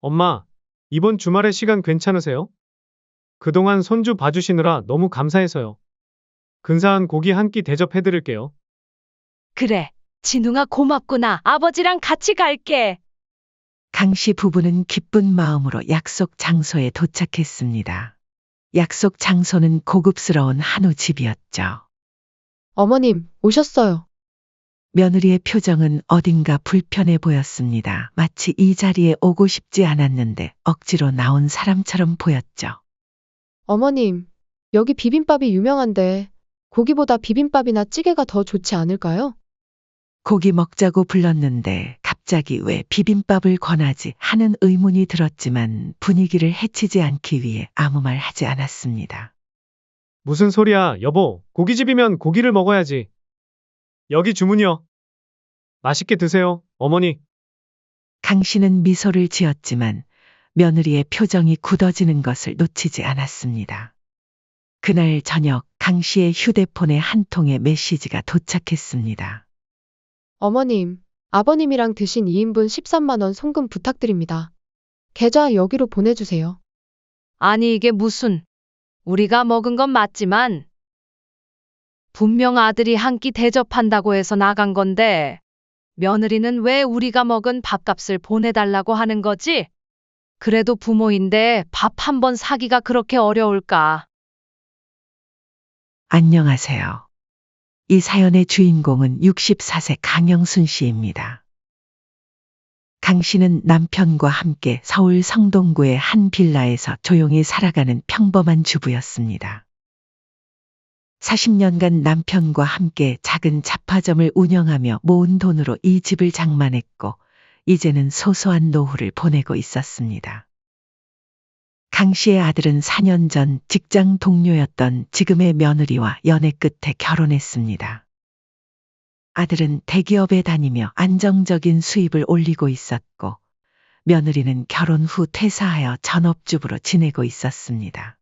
엄마, 이번 주말에 시간 괜찮으세요? 그동안 손주 봐주시느라 너무 감사해서요. 근사한 고기 한 끼 대접해드릴게요. 그래, 진웅아 고맙구나. 아버지랑 같이 갈게. 강씨 부부는 기쁜 마음으로 약속 장소에 도착했습니다. 약속 장소는 고급스러운 한우 집이었죠. 어머님, 오셨어요. 며느리의 표정은 어딘가 불편해 보였습니다. 마치 이 자리에 오고 싶지 않았는데 억지로 나온 사람처럼 보였죠. 어머님, 여기 비빔밥이 유명한데 고기보다 비빔밥이나 찌개가 더 좋지 않을까요? 고기 먹자고 불렀는데 갑자기 왜 비빔밥을 권하지 하는 의문이 들었지만 분위기를 해치지 않기 위해 아무 말 하지 않았습니다. 무슨 소리야, 여보. 고깃집이면 고기를 먹어야지. 여기 주문이요. 맛있게 드세요, 어머니. 강 씨는 미소를 지었지만 며느리의 표정이 굳어지는 것을 놓치지 않았습니다. 그날 저녁 강 씨의 휴대폰에 한 통의 메시지가 도착했습니다. 어머님, 아버님이랑 드신 2인분 13만 원 송금 부탁드립니다. 계좌 여기로 보내주세요. 아니 이게 무슨, 우리가 먹은 건 맞지만 분명 아들이 한 끼 대접한다고 해서 나간 건데 며느리는 왜 우리가 먹은 밥값을 보내달라고 하는 거지? 그래도 부모인데 밥 한 번 사기가 그렇게 어려울까? 안녕하세요. 이 사연의 주인공은 64세 강영순 씨입니다. 강 씨는 남편과 함께 서울 성동구의 한 빌라에서 조용히 살아가는 평범한 주부였습니다. 40년간 남편과 함께 작은 잡화점을 운영하며 모은 돈으로 이 집을 장만했고 이제는 소소한 노후를 보내고 있었습니다. 강 씨의 아들은 4년 전 직장 동료였던 지금의 며느리와 연애 끝에 결혼했습니다. 아들은 대기업에 다니며 안정적인 수입을 올리고 있었고 며느리는 결혼 후 퇴사하여 전업주부로 지내고 있었습니다.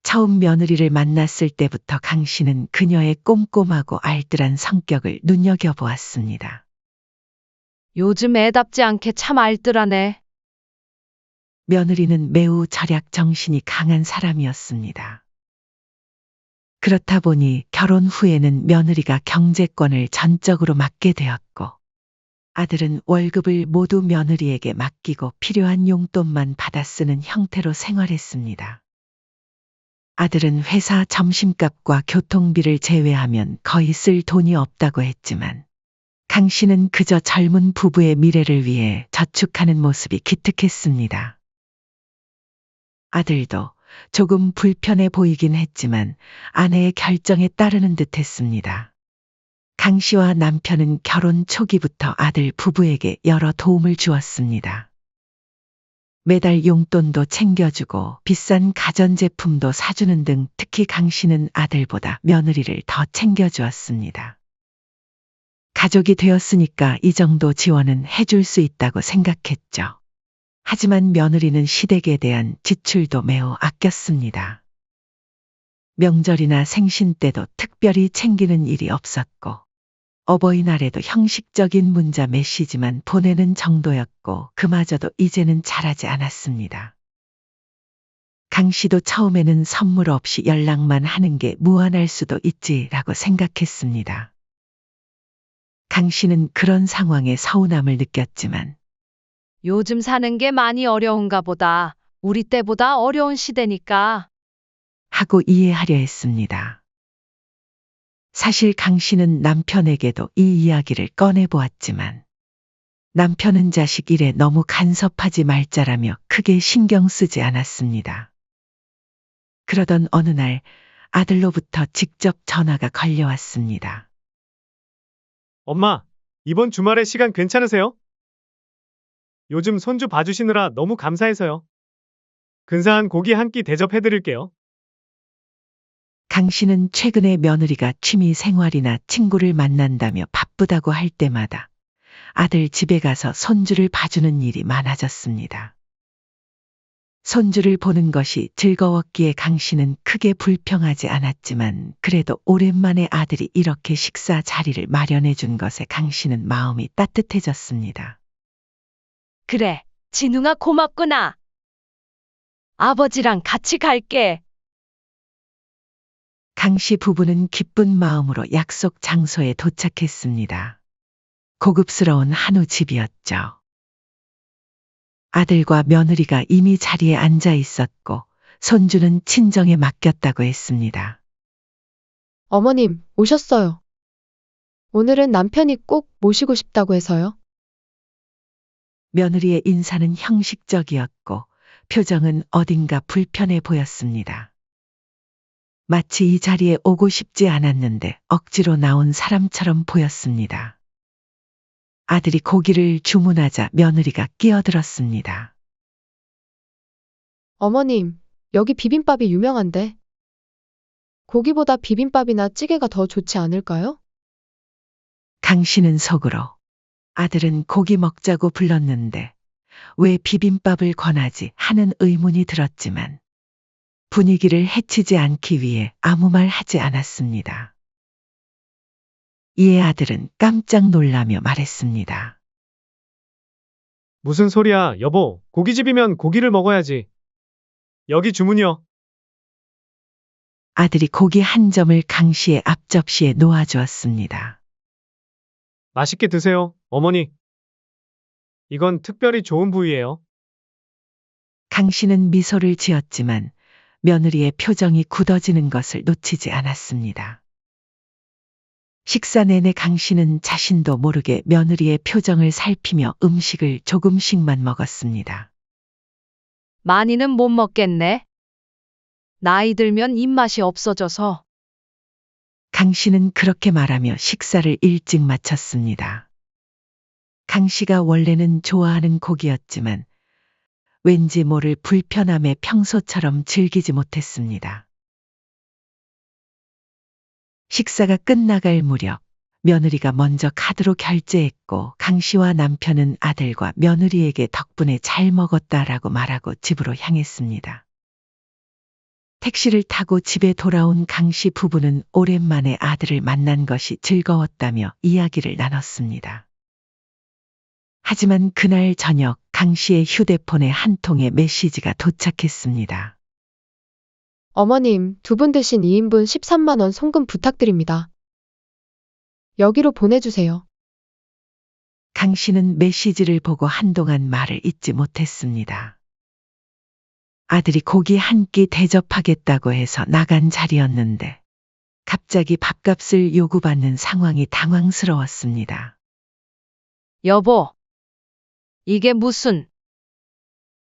처음 며느리를 만났을 때부터 강 씨는 그녀의 꼼꼼하고 알뜰한 성격을 눈여겨보았습니다. 요즘 애답지 않게 참 알뜰하네. 며느리는 매우 절약 정신이 강한 사람이었습니다. 그렇다 보니 결혼 후에는 며느리가 경제권을 전적으로 맡게 되었고 아들은 월급을 모두 며느리에게 맡기고 필요한 용돈만 받아 쓰는 형태로 생활했습니다. 아들은 회사 점심값과 교통비를 제외하면 거의 쓸 돈이 없다고 했지만 강 씨는 그저 젊은 부부의 미래를 위해 저축하는 모습이 기특했습니다. 아들도 조금 불편해 보이긴 했지만 아내의 결정에 따르는 듯 했습니다. 강 씨와 남편은 결혼 초기부터 아들 부부에게 여러 도움을 주었습니다. 매달 용돈도 챙겨주고 비싼 가전제품도 사주는 등 특히 강 씨는 아들보다 며느리를 더 챙겨주었습니다. 가족이 되었으니까 이 정도 지원은 해줄 수 있다고 생각했죠. 하지만 며느리는 시댁에 대한 지출도 매우 아꼈습니다. 명절이나 생신 때도 특별히 챙기는 일이 없었고 어버이날에도 형식적인 문자 메시지만 보내는 정도였고 그마저도 이제는 잘하지 않았습니다. 강 씨도 처음에는 선물 없이 연락만 하는 게 무한할 수도 있지라고 생각했습니다. 강 씨는 그런 상황에 서운함을 느꼈지만 요즘 사는 게 많이 어려운가 보다. 우리 때보다 어려운 시대니까. 하고 이해하려 했습니다. 사실 강 씨는 남편에게도 이 이야기를 꺼내보았지만 남편은 자식 일에 너무 간섭하지 말자라며 크게 신경 쓰지 않았습니다. 그러던 어느 날 아들로부터 직접 전화가 걸려왔습니다. 엄마, 이번 주말에 시간 괜찮으세요? 요즘 손주 봐주시느라 너무 감사해서요. 근사한 고기 한 끼 대접해드릴게요. 강 씨는 최근에 며느리가 취미 생활이나 친구를 만난다며 바쁘다고 할 때마다 아들 집에 가서 손주를 봐주는 일이 많아졌습니다. 손주를 보는 것이 즐거웠기에 강 씨는 크게 불평하지 않았지만 그래도 오랜만에 아들이 이렇게 식사 자리를 마련해 준 것에 강 씨는 마음이 따뜻해졌습니다. 그래, 진웅아 고맙구나. 아버지랑 같이 갈게. 강씨 부부는 기쁜 마음으로 약속 장소에 도착했습니다. 고급스러운 한우 집이었죠. 아들과 며느리가 이미 자리에 앉아 있었고 손주는 친정에 맡겼다고 했습니다. 어머님, 오셨어요. 오늘은 남편이 꼭 모시고 싶다고 해서요. 며느리의 인사는 형식적이었고 표정은 어딘가 불편해 보였습니다. 마치 이 자리에 오고 싶지 않았는데 억지로 나온 사람처럼 보였습니다. 아들이 고기를 주문하자 며느리가 끼어들었습니다. 어머님, 여기 비빔밥이 유명한데. 고기보다 비빔밥이나 찌개가 더 좋지 않을까요? 강 씨는 속으로 아들은 고기 먹자고 불렀는데 왜 비빔밥을 권하지 하는 의문이 들었지만 분위기를 해치지 않기 위해 아무 말 하지 않았습니다. 이에 아들은 깜짝 놀라며 말했습니다. 무슨 소리야, 여보. 고깃집이면 고기를 먹어야지. 여기 주문이요. 아들이 고기 한 점을 강 씨의 앞접시에 놓아주었습니다. 맛있게 드세요, 어머니. 이건 특별히 좋은 부위예요. 강 씨는 미소를 지었지만 며느리의 표정이 굳어지는 것을 놓치지 않았습니다. 식사 내내 강 씨는 자신도 모르게 며느리의 표정을 살피며 음식을 조금씩만 먹었습니다. 많이는 못 먹겠네. 나이 들면 입맛이 없어져서. 강 씨는 그렇게 말하며 식사를 일찍 마쳤습니다. 강 씨가 원래는 좋아하는 고기였지만 왠지 모를 불편함에 평소처럼 즐기지 못했습니다. 식사가 끝나갈 무렵 며느리가 먼저 카드로 결제했고 강 씨와 남편은 아들과 며느리에게 덕분에 잘 먹었다라고 말하고 집으로 향했습니다. 택시를 타고 집에 돌아온 강 씨 부부는 오랜만에 아들을 만난 것이 즐거웠다며 이야기를 나눴습니다. 하지만 그날 저녁 강 씨의 휴대폰에 한 통의 메시지가 도착했습니다. 어머님, 두 분 드신 2인분 13만 원 송금 부탁드립니다. 여기로 보내주세요. 강 씨는 메시지를 보고 한동안 말을 잇지 못했습니다. 아들이 고기 한 끼 대접하겠다고 해서 나간 자리였는데 갑자기 밥값을 요구받는 상황이 당황스러웠습니다. 여보, 이게 무슨...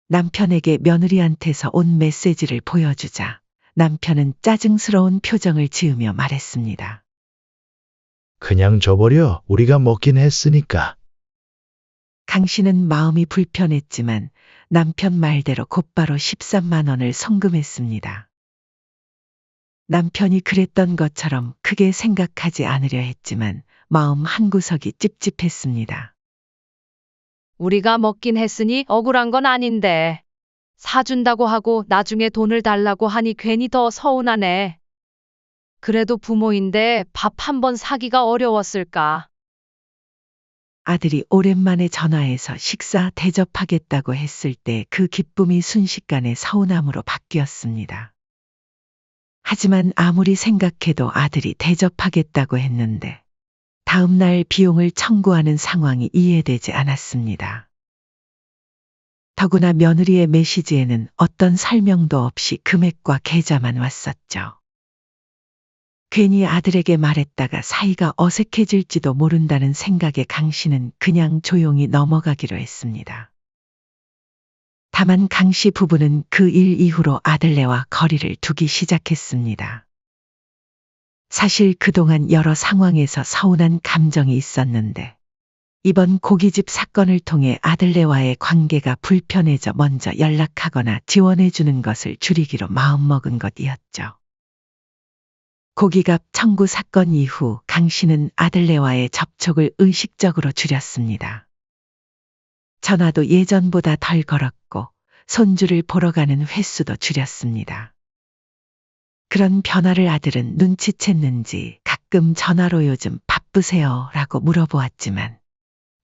남편에게 며느리한테서 온 메시지를 보여주자 남편은 짜증스러운 표정을 지으며 말했습니다. 그냥 줘버려. 우리가 먹긴 했으니까. 강 씨는 마음이 불편했지만 남편 말대로 곧바로 13만 원을 송금했습니다. 남편이 그랬던 것처럼 크게 생각하지 않으려 했지만 마음 한구석이 찝찝했습니다. 우리가 먹긴 했으니 억울한 건 아닌데. 사준다고 하고 나중에 돈을 달라고 하니 괜히 더 서운하네. 그래도 부모인데 밥 한 번 사기가 어려웠을까. 아들이 오랜만에 전화해서 식사 대접하겠다고 했을 때 그 기쁨이 순식간에 서운함으로 바뀌었습니다. 하지만 아무리 생각해도 아들이 대접하겠다고 했는데 다음 날 비용을 청구하는 상황이 이해되지 않았습니다. 더구나 며느리의 메시지에는 어떤 설명도 없이 금액과 계좌만 왔었죠. 괜히 아들에게 말했다가 사이가 어색해질지도 모른다는 생각에 강 씨는 그냥 조용히 넘어가기로 했습니다. 다만 강 씨 부부는 그 일 이후로 아들네와 거리를 두기 시작했습니다. 사실 그동안 여러 상황에서 서운한 감정이 있었는데 이번 고깃집 사건을 통해 아들네와의 관계가 불편해져 먼저 연락하거나 지원해주는 것을 줄이기로 마음먹은 것이었죠. 고기값 청구 사건 이후 강 씨는 아들네와의 접촉을 의식적으로 줄였습니다. 전화도 예전보다 덜 걸었고 손주를 보러 가는 횟수도 줄였습니다. 그런 변화를 아들은 눈치챘는지 가끔 전화로 요즘 바쁘세요? 라고 물어보았지만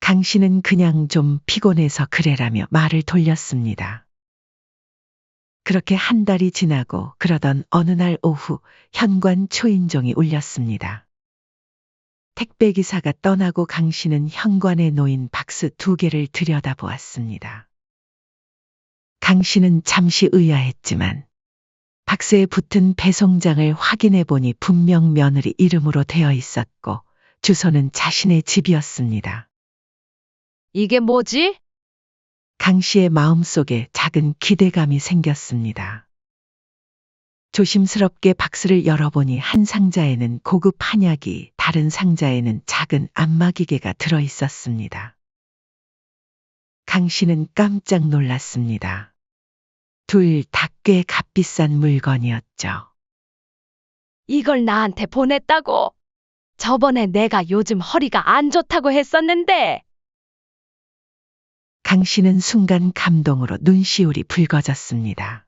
강 씨는 그냥 좀 피곤해서 그래라며 말을 돌렸습니다. 그렇게 한 달이 지나고 그러던 어느 날 오후 현관 초인종이 울렸습니다. 택배기사가 떠나고 강 씨는 현관에 놓인 박스 2개를 들여다보았습니다. 강 씨는 잠시 의아했지만 박스에 붙은 배송장을 확인해 보니 분명 며느리 이름으로 되어 있었고 주소는 자신의 집이었습니다. 이게 뭐지? 강 씨의 마음속에 작은 기대감이 생겼습니다. 조심스럽게 박스를 열어보니 한 상자에는 고급 한약이, 다른 상자에는 작은 안마기계가 들어 있었습니다. 강 씨는 깜짝 놀랐습니다. 둘 다 꽤 값비싼 물건이었죠. 이걸 나한테 보냈다고? 저번에 내가 요즘 허리가 안 좋다고 했었는데. 강 씨는 순간 감동으로 눈시울이 붉어졌습니다.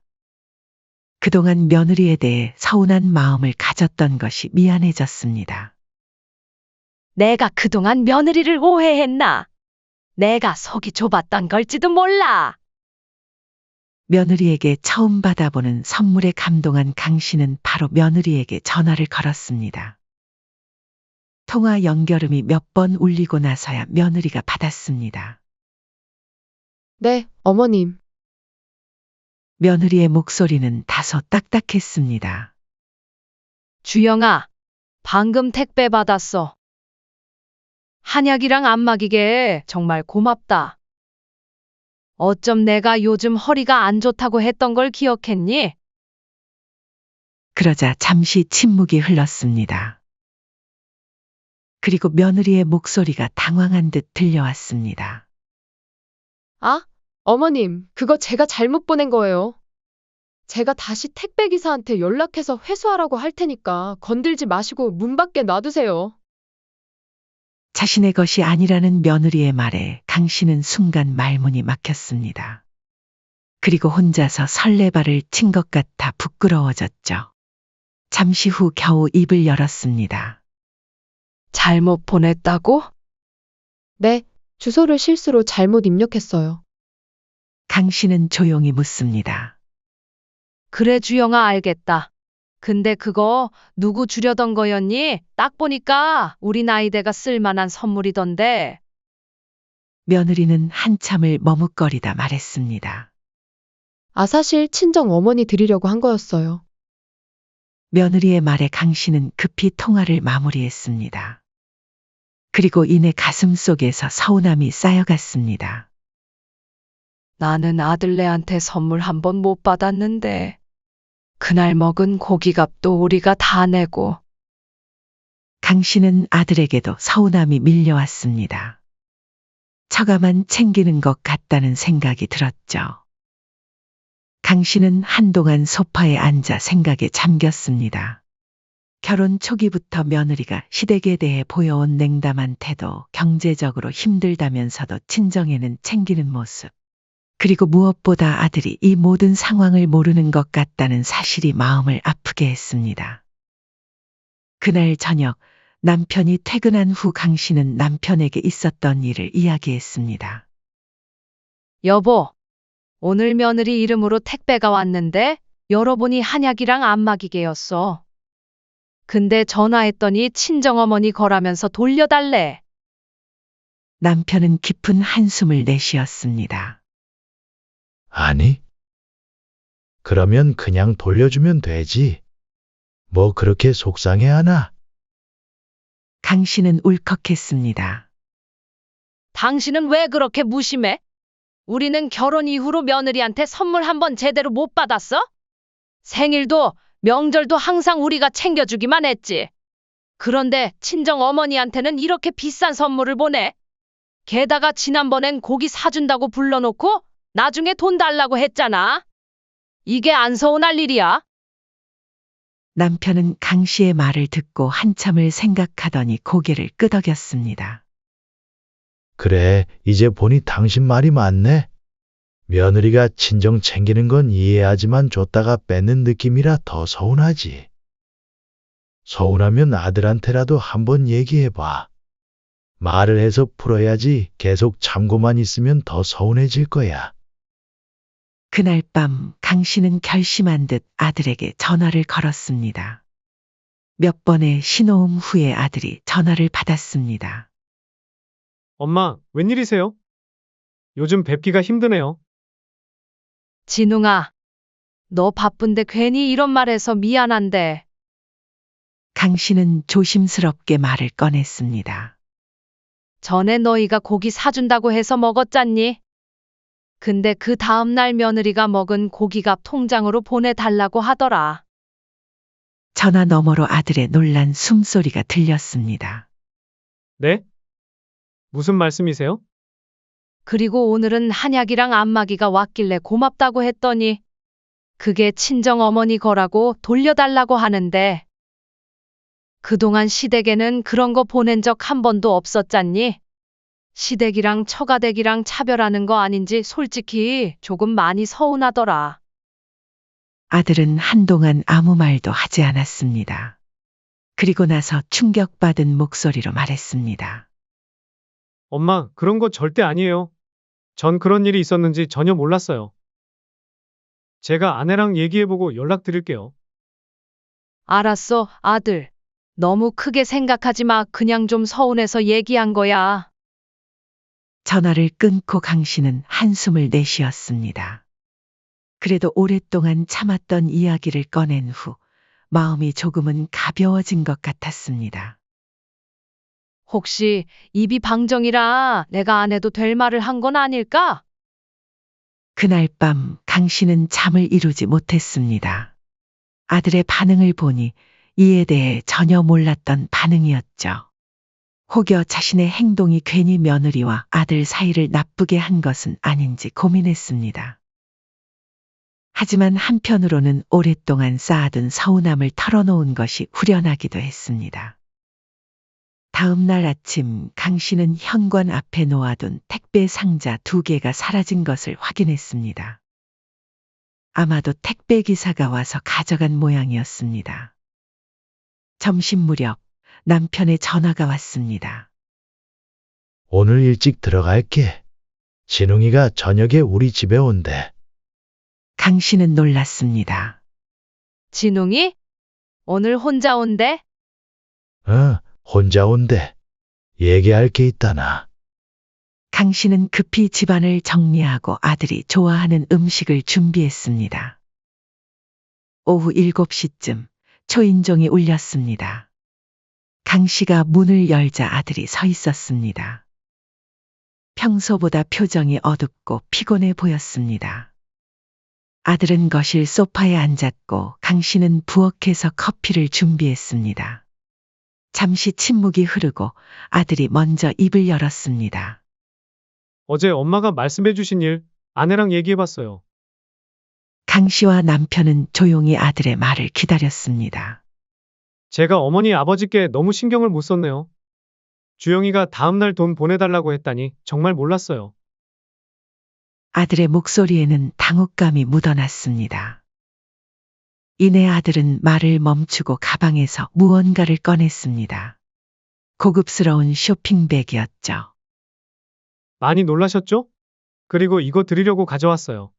그동안 며느리에 대해 서운한 마음을 가졌던 것이 미안해졌습니다. 내가 그동안 며느리를 오해했나? 내가 속이 좁았던 걸지도 몰라. 며느리에게 처음 받아보는 선물에 감동한 강 씨는 바로 며느리에게 전화를 걸었습니다. 통화 연결음이 몇 번 울리고 나서야 며느리가 받았습니다. 네, 어머님. 며느리의 목소리는 다소 딱딱했습니다. 주영아, 방금 택배 받았어. 한약이랑 안마기계 정말 고맙다. 어쩜 내가 요즘 허리가 안 좋다고 했던 걸 기억했니? 그러자 잠시 침묵이 흘렀습니다. 그리고 며느리의 목소리가 당황한 듯 들려왔습니다. 아, 어머님, 그거 제가 잘못 보낸 거예요. 제가 다시 택배기사한테 연락해서 회수하라고 할 테니까 건들지 마시고 문 밖에 놔두세요. 자신의 것이 아니라는 며느리의 말에 강 씨는 순간 말문이 막혔습니다. 그리고 혼자서 설레발을 친 것 같아 부끄러워졌죠. 잠시 후 겨우 입을 열었습니다. 잘못 보냈다고? 네, 주소를 실수로 잘못 입력했어요. 강 씨는 조용히 묻습니다. 그래, 주영아, 알겠다. 근데 그거 누구 주려던 거였니? 딱 보니까 우리 나이대가 쓸만한 선물이던데. 며느리는 한참을 머뭇거리다 말했습니다. 아, 사실 친정 어머니 드리려고 한 거였어요. 며느리의 말에 강 씨는 급히 통화를 마무리했습니다. 그리고 이내 가슴 속에서 서운함이 쌓여갔습니다. 나는 아들네한테 선물 한 번 못 받았는데. 그날 먹은 고기값도 우리가 다 내고. 강 씨는 아들에게도 서운함이 밀려왔습니다. 처가만 챙기는 것 같다는 생각이 들었죠. 강 씨는 한동안 소파에 앉아 생각에 잠겼습니다. 결혼 초기부터 며느리가 시댁에 대해 보여온 냉담한 태도, 경제적으로 힘들다면서도 친정에는 챙기는 모습, 그리고 무엇보다 아들이 이 모든 상황을 모르는 것 같다는 사실이 마음을 아프게 했습니다. 그날 저녁 남편이 퇴근한 후 강 씨는 남편에게 있었던 일을 이야기했습니다. 여보, 오늘 며느리 이름으로 택배가 왔는데 열어보니 한약이랑 안마기계였어. 근데 전화했더니 친정어머니 거라면서 돌려달래. 남편은 깊은 한숨을 내쉬었습니다. 아니? 그러면 그냥 돌려주면 되지. 뭐 그렇게 속상해하나? 강 씨는 울컥했습니다. 당신은 왜 그렇게 무심해? 우리는 결혼 이후로 며느리한테 선물 한 번 제대로 못 받았어? 생일도 명절도 항상 우리가 챙겨주기만 했지. 그런데 친정 어머니한테는 이렇게 비싼 선물을 보내. 게다가 지난번엔 고기 사준다고 불러놓고 나중에 돈 달라고 했잖아. 이게 안 서운할 일이야? 남편은 강 씨의 말을 듣고 한참을 생각하더니 고개를 끄덕였습니다. 그래, 이제 보니 당신 말이 맞네. 며느리가 친정 챙기는 건 이해하지만 줬다가 뺏는 느낌이라 더 서운하지. 서운하면 아들한테라도 한번 얘기해봐. 말을 해서 풀어야지. 계속 참고만 있으면 더 서운해질 거야. 그날 밤 강 씨는 결심한 듯 아들에게 전화를 걸었습니다. 몇 번의 신호음 후에 아들이 전화를 받았습니다. 엄마, 웬일이세요? 요즘 뵙기가 힘드네요. 진웅아, 너 바쁜데 괜히 이런 말 해서 미안한데. 강 씨는 조심스럽게 말을 꺼냈습니다. 전에 너희가 고기 사준다고 해서 먹었잖니? 근데 그 다음날 며느리가 먹은 고기값 통장으로 보내달라고 하더라. 전화 너머로 아들의 놀란 숨소리가 들렸습니다. 네? 무슨 말씀이세요? 그리고 오늘은 한약이랑 안마기가 왔길래 고맙다고 했더니 그게 친정 어머니 거라고 돌려달라고 하는데 그동안 시댁에는 그런 거 보낸 적 한 번도 없었잖니? 시댁이랑 처가댁이랑 차별하는 거 아닌지 솔직히 조금 많이 서운하더라. 아들은 한동안 아무 말도 하지 않았습니다. 그리고 나서 충격받은 목소리로 말했습니다. 엄마, 그런 거 절대 아니에요. 전 그런 일이 있었는지 전혀 몰랐어요. 제가 아내랑 얘기해보고 연락드릴게요. 알았어, 아들. 너무 크게 생각하지 마. 그냥 좀 서운해서 얘기한 거야. 전화를 끊고 강 씨는 한숨을 내쉬었습니다. 그래도 오랫동안 참았던 이야기를 꺼낸 후 마음이 조금은 가벼워진 것 같았습니다. 혹시 입이 방정이라 내가 안 해도 될 말을 한 건 아닐까? 그날 밤 강 씨는 잠을 이루지 못했습니다. 아들의 반응을 보니 이에 대해 전혀 몰랐던 반응이었죠. 혹여 자신의 행동이 괜히 며느리와 아들 사이를 나쁘게 한 것은 아닌지 고민했습니다. 하지만 한편으로는 오랫동안 쌓아둔 서운함을 털어놓은 것이 후련하기도 했습니다. 다음 날 아침 강 씨는 현관 앞에 놓아둔 택배 상자 2개가 사라진 것을 확인했습니다. 아마도 택배 기사가 와서 가져간 모양이었습니다. 점심 무렵 남편의 전화가 왔습니다. 오늘 일찍 들어갈게. 진웅이가 저녁에 우리 집에 온대. 강 씨는 놀랐습니다. 진웅이? 오늘 혼자 온대? 혼자 온대. 얘기할 게 있다나. 강 씨는 급히 집안을 정리하고 아들이 좋아하는 음식을 준비했습니다. 오후 7시쯤 초인종이 울렸습니다. 강 씨가 문을 열자 아들이 서 있었습니다. 평소보다 표정이 어둡고 피곤해 보였습니다. 아들은 거실 소파에 앉았고 강 씨는 부엌에서 커피를 준비했습니다. 잠시 침묵이 흐르고 아들이 먼저 입을 열었습니다. 어제 엄마가 말씀해주신 일, 아내랑 얘기해봤어요. 강 씨와 남편은 조용히 아들의 말을 기다렸습니다. 제가 어머니 아버지께 너무 신경을 못 썼네요. 주영이가 다음날 돈 보내달라고 했다니 정말 몰랐어요. 아들의 목소리에는 당혹감이 묻어났습니다. 이내 아들은 말을 멈추고 가방에서 무언가를 꺼냈습니다. 고급스러운 쇼핑백이었죠. 많이 놀라셨죠? 그리고 이거 드리려고 가져왔어요.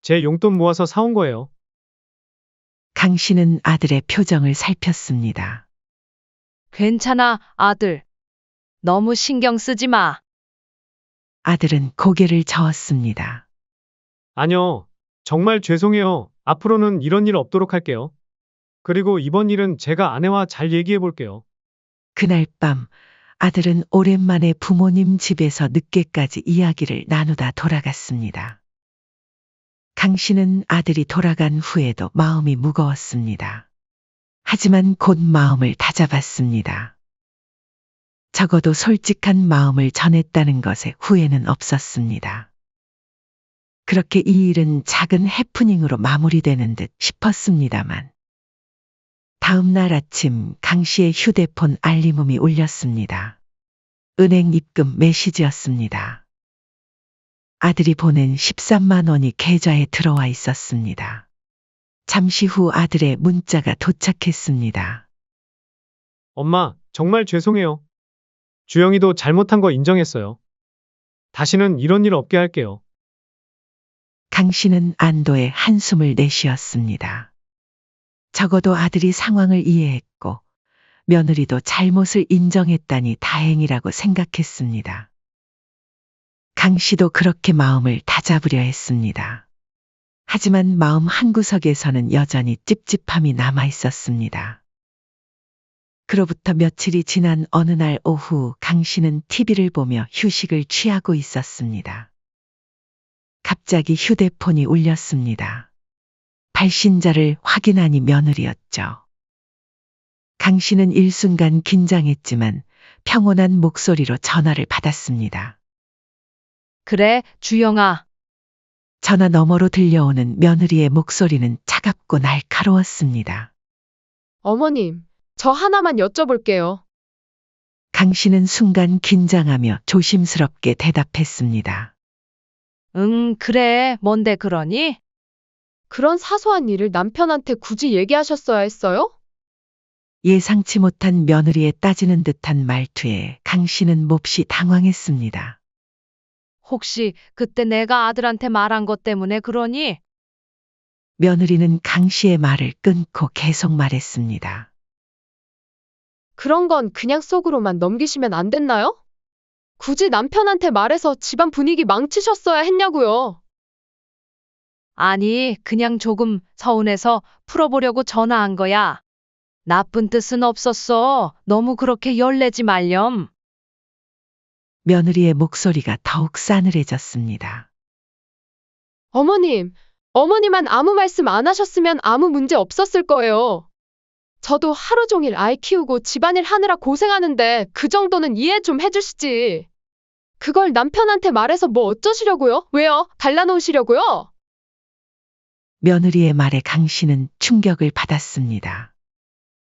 제 용돈 모아서 사온 거예요. 강 씨는 아들의 표정을 살폈습니다. 괜찮아, 아들. 너무 신경 쓰지 마. 아들은 고개를 저었습니다. 아니요. 정말 죄송해요. 앞으로는 이런 일 없도록 할게요. 그리고 이번 일은 제가 아내와 잘 얘기해 볼게요. 그날 밤 아들은 오랜만에 부모님 집에서 늦게까지 이야기를 나누다 돌아갔습니다. 강 씨는 아들이 돌아간 후에도 마음이 무거웠습니다. 하지만 곧 마음을 다잡았습니다. 적어도 솔직한 마음을 전했다는 것에 후회는 없었습니다. 그렇게 이 일은 작은 해프닝으로 마무리되는 듯 싶었습니다만 다음 날 아침 강 씨의 휴대폰 알림음이 울렸습니다. 은행 입금 메시지였습니다. 아들이 보낸 13만 원이 계좌에 들어와 있었습니다. 잠시 후 아들의 문자가 도착했습니다. 엄마, 정말 죄송해요. 주영이도 잘못한 거 인정했어요. 다시는 이런 일 없게 할게요. 강 씨는 안도의 한숨을 내쉬었습니다. 적어도 아들이 상황을 이해했고 며느리도 잘못을 인정했다니 다행이라고 생각했습니다. 강 씨도 그렇게 마음을 다잡으려 했습니다. 하지만 마음 한구석에서는 여전히 찝찝함이 남아 있었습니다. 그로부터 며칠이 지난 어느 날 오후 강 씨는 TV를 보며 휴식을 취하고 있었습니다. 갑자기 휴대폰이 울렸습니다. 발신자를 확인하니 며느리였죠. 강 씨는 일순간 긴장했지만 평온한 목소리로 전화를 받았습니다. 그래, 주영아. 전화 너머로 들려오는 며느리의 목소리는 차갑고 날카로웠습니다. 어머님, 저 하나만 여쭤볼게요. 강 씨는 순간 긴장하며 조심스럽게 대답했습니다. 응, 그래. 뭔데 그러니? 그런 사소한 일을 남편한테 굳이 얘기하셨어야 했어요? 예상치 못한 며느리의 따지는 듯한 말투에 강 씨는 몹시 당황했습니다. 혹시 그때 내가 아들한테 말한 것 때문에 그러니? 며느리는 강 씨의 말을 끊고 계속 말했습니다. 그런 건 그냥 속으로만 넘기시면 안 됐나요? 굳이 남편한테 말해서 집안 분위기 망치셨어야 했냐고요. 아니, 그냥 조금 서운해서 풀어보려고 전화한 거야. 나쁜 뜻은 없었어. 너무 그렇게 열내지 말렴. 며느리의 목소리가 더욱 싸늘해졌습니다. 어머니만 아무 말씀 안 하셨으면 아무 문제 없었을 거예요. 저도 하루 종일 아이 키우고 집안일 하느라 고생하는데 그 정도는 이해 좀 해주시지. 그걸 남편한테 말해서 뭐 어쩌시려고요? 왜요? 갈라놓으시려고요? 며느리의 말에 강 씨는 충격을 받았습니다.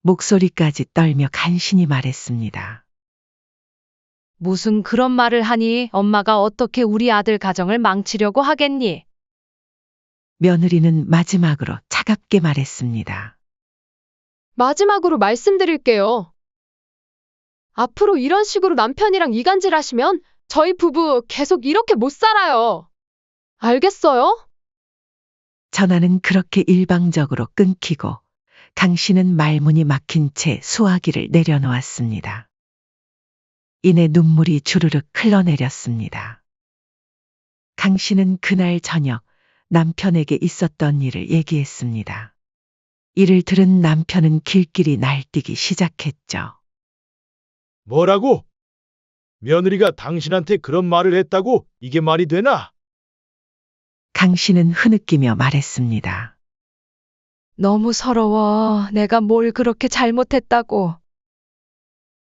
목소리까지 떨며 간신히 말했습니다. 무슨 그런 말을 하니 엄마가 어떻게 우리 아들 가정을 망치려고 하겠니? 며느리는 마지막으로 차갑게 말했습니다. 마지막으로 말씀드릴게요. 앞으로 이런 식으로 남편이랑 이간질 하시면 저희 부부 계속 이렇게 못 살아요. 알겠어요? 전화는 그렇게 일방적으로 끊기고 강 씨는 말문이 막힌 채 수화기를 내려놓았습니다. 이내 눈물이 주르륵 흘러내렸습니다. 강 씨는 그날 저녁 남편에게 있었던 일을 얘기했습니다. 이를 들은 남편은 길길이 날뛰기 시작했죠. 뭐라고? 며느리가 당신한테 그런 말을 했다고? 이게 말이 되나? 강 씨는 흐느끼며 말했습니다. 너무 서러워. 내가 뭘 그렇게 잘못했다고.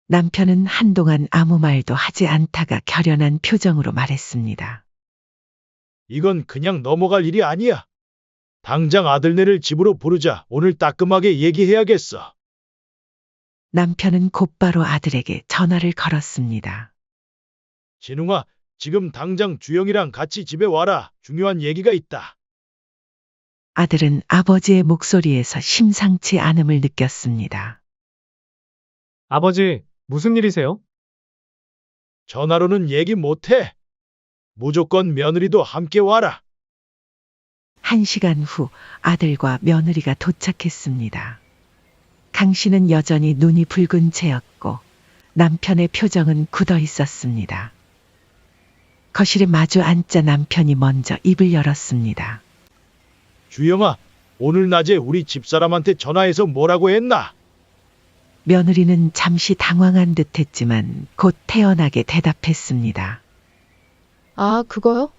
남편은 한동안 아무 말도 하지 않다가 결연한 표정으로 말했습니다. 이건 그냥 넘어갈 일이 아니야. 당장 아들네를 집으로 부르자. 오늘 따끔하게 얘기해야겠어. 남편은 곧바로 아들에게 전화를 걸었습니다. 진웅아, 지금 당장 주영이랑 같이 집에 와라. 중요한 얘기가 있다. 아들은 아버지의 목소리에서 심상치 않음을 느꼈습니다. 아버지, 무슨 일이세요? 전화로는 얘기 못해. 무조건 며느리도 함께 와라. 1시간 후 아들과 며느리가 도착했습니다. 강 씨는 여전히 눈이 붉은 채였고 남편의 표정은 굳어 있었습니다. 거실에 마주 앉자 남편이 먼저 입을 열었습니다. 주영아, 오늘 낮에 우리 집사람한테 전화해서 뭐라고 했나? 며느리는 잠시 당황한 듯 했지만 곧 태연하게 대답했습니다. 아, 그거요?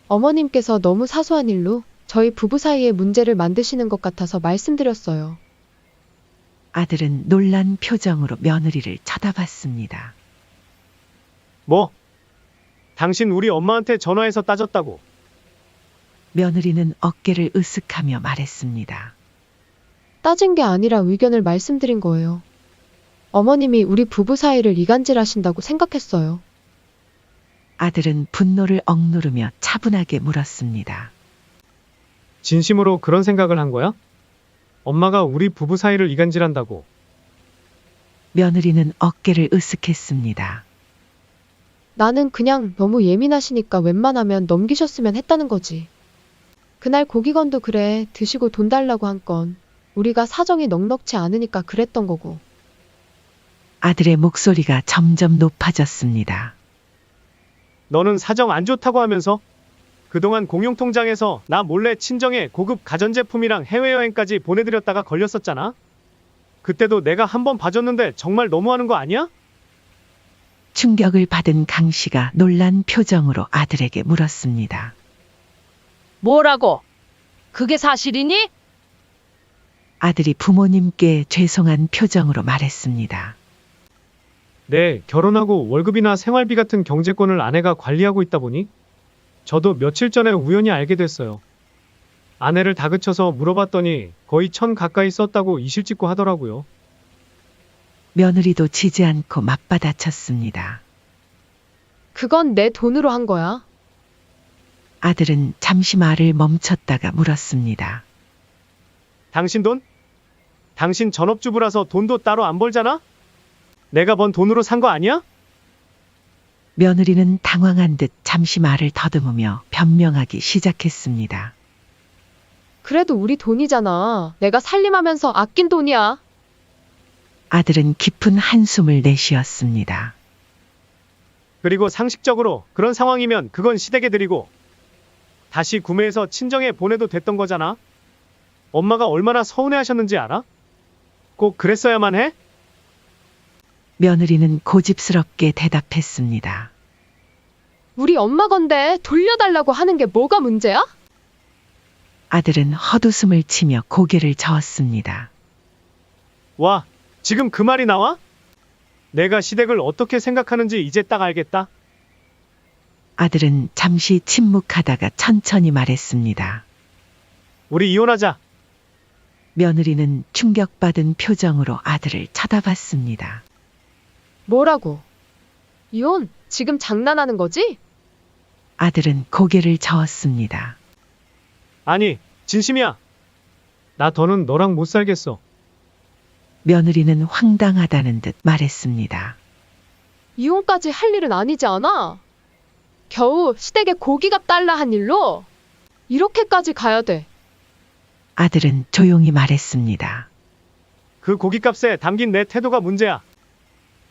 어머님께서 너무 사소한 일로 저희 부부 사이에 문제를 만드시는 것 같아서 말씀드렸어요. 아들은 놀란 표정으로 며느리를 쳐다봤습니다. 뭐? 당신 우리 엄마한테 전화해서 따졌다고. 며느리는 어깨를 으쓱하며 말했습니다. 따진 게 아니라 의견을 말씀드린 거예요. 어머님이 우리 부부 사이를 이간질 하신다고 생각했어요. 아들은 분노를 억누르며 차분하게 물었습니다. 진심으로 그런 생각을 한 거야? 엄마가 우리 부부 사이를 이간질한다고. 며느리는 어깨를 으쓱했습니다. 나는 그냥 너무 예민하시니까 웬만하면 넘기셨으면 했다는 거지. 그날 고기건도 그래, 드시고 돈 달라고 한 건 우리가 사정이 넉넉치 않으니까 그랬던 거고. 아들의 목소리가 점점 높아졌습니다. 너는 사정 안 좋다고 하면서 그동안 공용통장에서 나 몰래 친정에 고급 가전제품이랑 해외여행까지 보내드렸다가 걸렸었잖아. 그때도 내가 한번 봐줬는데 정말 너무하는 거 아니야? 충격을 받은 강 씨가 놀란 표정으로 아들에게 물었습니다. 뭐라고? 그게 사실이니? 아들이 부모님께 죄송한 표정으로 말했습니다. 네, 결혼하고 월급이나 생활비 같은 경제권을 아내가 관리하고 있다 보니 저도 며칠 전에 우연히 알게 됐어요. 아내를 다그쳐서 물어봤더니 거의 1,000 가까이 썼다고 이실 찍고 하더라고요. 며느리도 지지 않고 맞받아쳤습니다. 그건 내 돈으로 한 거야. 아들은 잠시 말을 멈췄다가 물었습니다. 당신 돈? 당신 전업주부라서 돈도 따로 안 벌잖아? 내가 번 돈으로 산 거 아니야? 며느리는 당황한 듯 잠시 말을 더듬으며 변명하기 시작했습니다. 그래도 우리 돈이잖아. 내가 살림하면서 아낀 돈이야. 아들은 깊은 한숨을 내쉬었습니다. 그리고 상식적으로 그런 상황이면 그건 시댁에 드리고 다시 구매해서 친정에 보내도 됐던 거잖아. 엄마가 얼마나 서운해하셨는지 알아? 꼭 그랬어야만 해? 며느리는 고집스럽게 대답했습니다. 우리 엄마 건데 돌려달라고 하는 게 뭐가 문제야? 아들은 헛웃음을 치며 고개를 저었습니다. 와, 지금 그 말이 나와? 내가 시댁을 어떻게 생각하는지 이제 딱 알겠다. 아들은 잠시 침묵하다가 천천히 말했습니다. 우리 이혼하자. 며느리는 충격받은 표정으로 아들을 쳐다봤습니다. 뭐라고? 이혼? 지금 장난하는 거지? 아들은 고개를 저었습니다. 아니, 진심이야. 나 더는 너랑 못 살겠어. 며느리는 황당하다는 듯 말했습니다. 이혼까지 할 일은 아니지 않아? 겨우 시댁에 고기값 달라 한 일로 이렇게까지 가야 돼. 아들은 조용히 말했습니다. 그 고깃값에 담긴 내 태도가 문제야.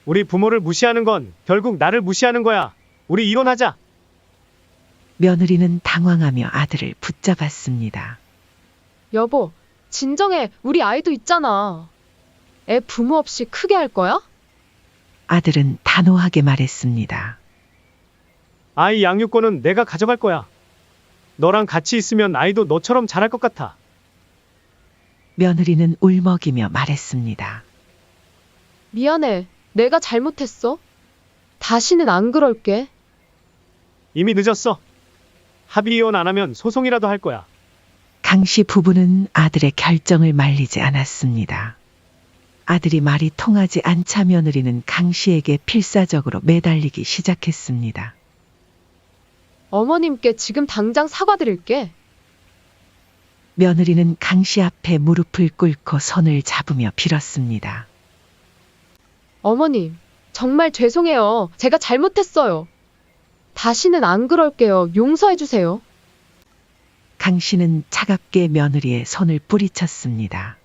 우리 부모를 무시하는 건 결국 나를 무시하는 거야. 우리 이혼하자. 며느리는 당황하며 아들을 붙잡았습니다. 여보, 진정해. 우리 아이도 있잖아. 애 부모 없이 크게 할 거야? 아들은 단호하게 말했습니다. 아이 양육권은 내가 가져갈 거야. 너랑 같이 있으면 아이도 너처럼 잘할 것 같아. 며느리는 울먹이며 말했습니다. 미안해. 내가 잘못했어. 다시는 안 그럴게. 이미 늦었어. 합의 이혼 안 하면 소송이라도 할 거야. 강씨 부부는 아들의 결정을 말리지 않았습니다. 아들이 말이 통하지 않자 며느리는 강씨에게 필사적으로 매달리기 시작했습니다. 어머님께 지금 당장 사과드릴게. 며느리는 강씨 앞에 무릎을 꿇고 손을 잡으며 빌었습니다. 어머님, 정말 죄송해요. 제가 잘못했어요. 다시는 안 그럴게요. 용서해 주세요. 강씨는 차갑게 며느리의 손을 뿌리쳤습니다.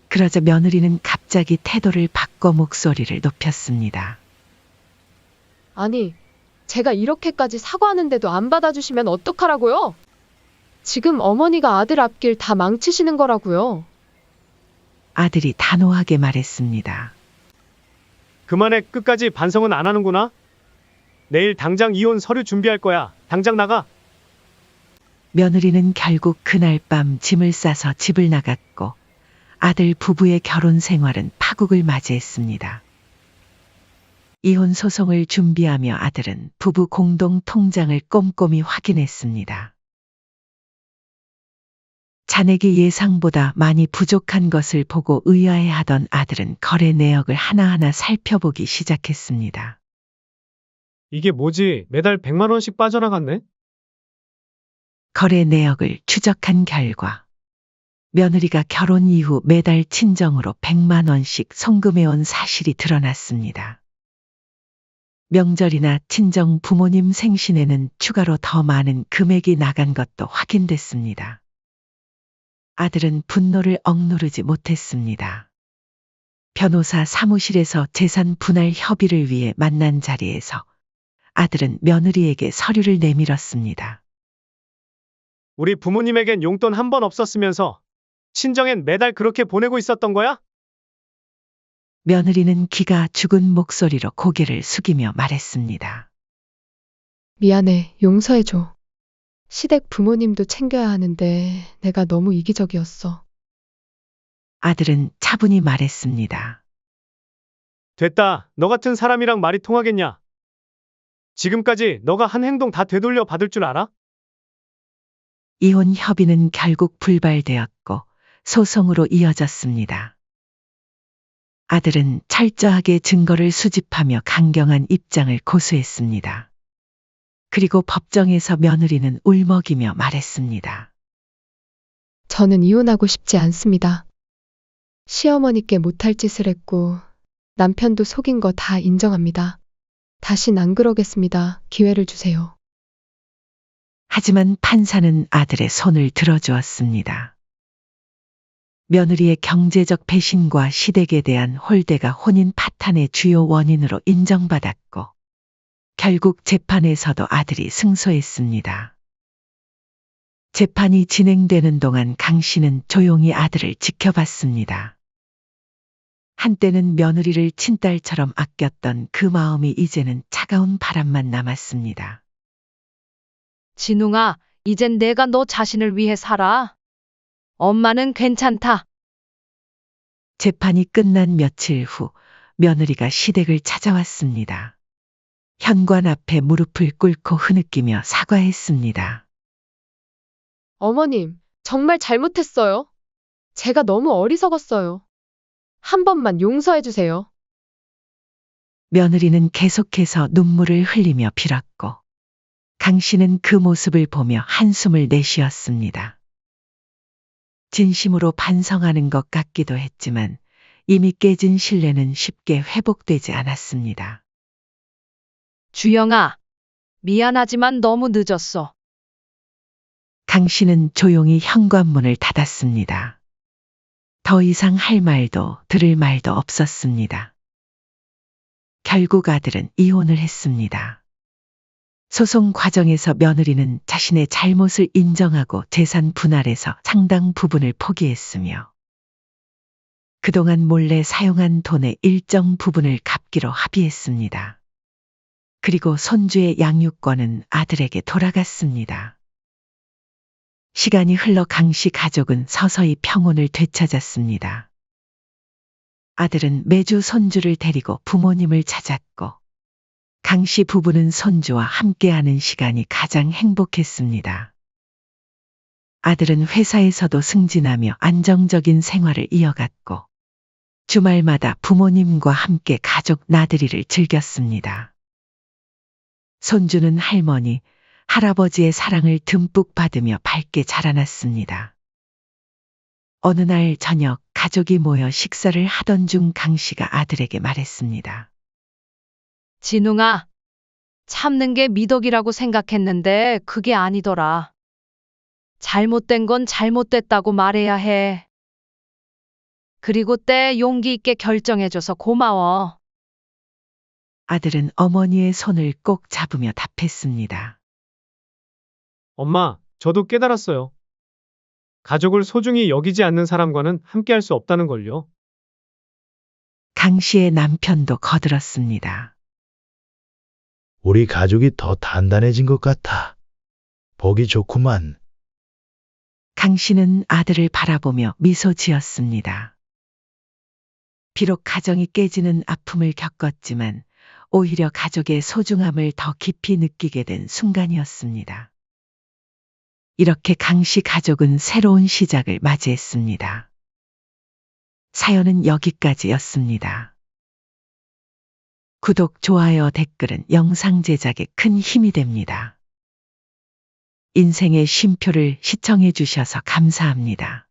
그러자 며느리는 갑자기 태도를 바꿔 목소리를 높였습니다. 아니, 제가 이렇게까지 사과하는데도 안 받아주시면 어떡하라고요? 지금 어머니가 아들 앞길 다 망치시는 거라고요. 아들이 단호하게 말했습니다. 그만해. 끝까지 반성은 안 하는구나. 내일 당장 이혼 서류 준비할 거야. 당장 나가. 며느리는 결국 그날 밤 짐을 싸서 집을 나갔고 아들 부부의 결혼 생활은 파국을 맞이했습니다. 이혼 소송을 준비하며 아들은 부부 공동 통장을 꼼꼼히 확인했습니다. 잔액이 예상보다 많이 부족한 것을 보고 의아해하던 아들은 거래 내역을 하나하나 살펴보기 시작했습니다. 이게 뭐지? 매달 100만 원씩 빠져나갔네? 거래 내역을 추적한 결과 며느리가 결혼 이후 매달 친정으로 100만 원씩 송금해온 사실이 드러났습니다. 명절이나 친정 부모님 생신에는 추가로 더 많은 금액이 나간 것도 확인됐습니다. 아들은 분노를 억누르지 못했습니다. 변호사 사무실에서 재산 분할 협의를 위해 만난 자리에서 아들은 며느리에게 서류를 내밀었습니다. 우리 부모님에겐 용돈 한 번 없었으면서 친정엔 매달 그렇게 보내고 있었던 거야? 며느리는 기가 죽은 목소리로 고개를 숙이며 말했습니다. 미안해, 용서해줘. 시댁 부모님도 챙겨야 하는데 내가 너무 이기적이었어. 아들은 차분히 말했습니다. 됐다. 너 같은 사람이랑 말이 통하겠냐? 지금까지 너가 한 행동 다 되돌려 받을 줄 알아? 이혼 협의는 결국 불발되었고 소송으로 이어졌습니다. 아들은 철저하게 증거를 수집하며 강경한 입장을 고수했습니다. 그리고 법정에서 며느리는 울먹이며 말했습니다. 저는 이혼하고 싶지 않습니다. 시어머니께 못할 짓을 했고 남편도 속인 거 다 인정합니다. 다신 안 그러겠습니다. 기회를 주세요. 하지만 판사는 아들의 손을 들어주었습니다. 며느리의 경제적 배신과 시댁에 대한 홀대가 혼인 파탄의 주요 원인으로 인정받았고 결국 재판에서도 아들이 승소했습니다. 재판이 진행되는 동안 강 씨는 조용히 아들을 지켜봤습니다. 한때는 며느리를 친딸처럼 아꼈던 그 마음이 이제는 차가운 바람만 남았습니다. 진웅아, 이젠 내가 너 자신을 위해 살아. 엄마는 괜찮다. 재판이 끝난 며칠 후 며느리가 시댁을 찾아왔습니다. 현관 앞에 무릎을 꿇고 흐느끼며 사과했습니다. 어머님, 정말 잘못했어요. 제가 너무 어리석었어요. 한 번만 용서해 주세요. 며느리는 계속해서 눈물을 흘리며 빌었고 강 씨는 그 모습을 보며 한숨을 내쉬었습니다. 진심으로 반성하는 것 같기도 했지만 이미 깨진 신뢰는 쉽게 회복되지 않았습니다. 주영아, 미안하지만 너무 늦었어. 강 씨는 조용히 현관문을 닫았습니다. 더 이상 할 말도 들을 말도 없었습니다. 결국 아들은 이혼을 했습니다. 소송 과정에서 며느리는 자신의 잘못을 인정하고 재산 분할에서 상당 부분을 포기했으며 그동안 몰래 사용한 돈의 일정 부분을 갚기로 합의했습니다. 그리고 손주의 양육권은 아들에게 돌아갔습니다. 시간이 흘러 강 씨 가족은 서서히 평온을 되찾았습니다. 아들은 매주 손주를 데리고 부모님을 찾았고 강 씨 부부는 손주와 함께하는 시간이 가장 행복했습니다. 아들은 회사에서도 승진하며 안정적인 생활을 이어갔고 주말마다 부모님과 함께 가족 나들이를 즐겼습니다. 손주는 할머니, 할아버지의 사랑을 듬뿍 받으며 밝게 자라났습니다. 어느 날 저녁 가족이 모여 식사를 하던 중 강 씨가 아들에게 말했습니다. 진웅아, 참는 게 미덕이라고 생각했는데 그게 아니더라. 잘못된 건 잘못됐다고 말해야 해. 그리고 때 용기 있게 결정해줘서 고마워. 아들은 어머니의 손을 꼭 잡으며 답했습니다. 엄마, 저도 깨달았어요. 가족을 소중히 여기지 않는 사람과는 함께할 수 없다는 걸요. 강 씨의 남편도 거들었습니다. 우리 가족이 더 단단해진 것 같아. 보기 좋구만. 강 씨는 아들을 바라보며 미소 지었습니다. 비록 가정이 깨지는 아픔을 겪었지만 오히려 가족의 소중함을 더 깊이 느끼게 된 순간이었습니다. 이렇게 강 씨 가족은 새로운 시작을 맞이했습니다. 사연은 여기까지였습니다. 구독, 좋아요, 댓글은 영상 제작에 큰 힘이 됩니다. 인생의 쉼표를 시청해 주셔서 감사합니다.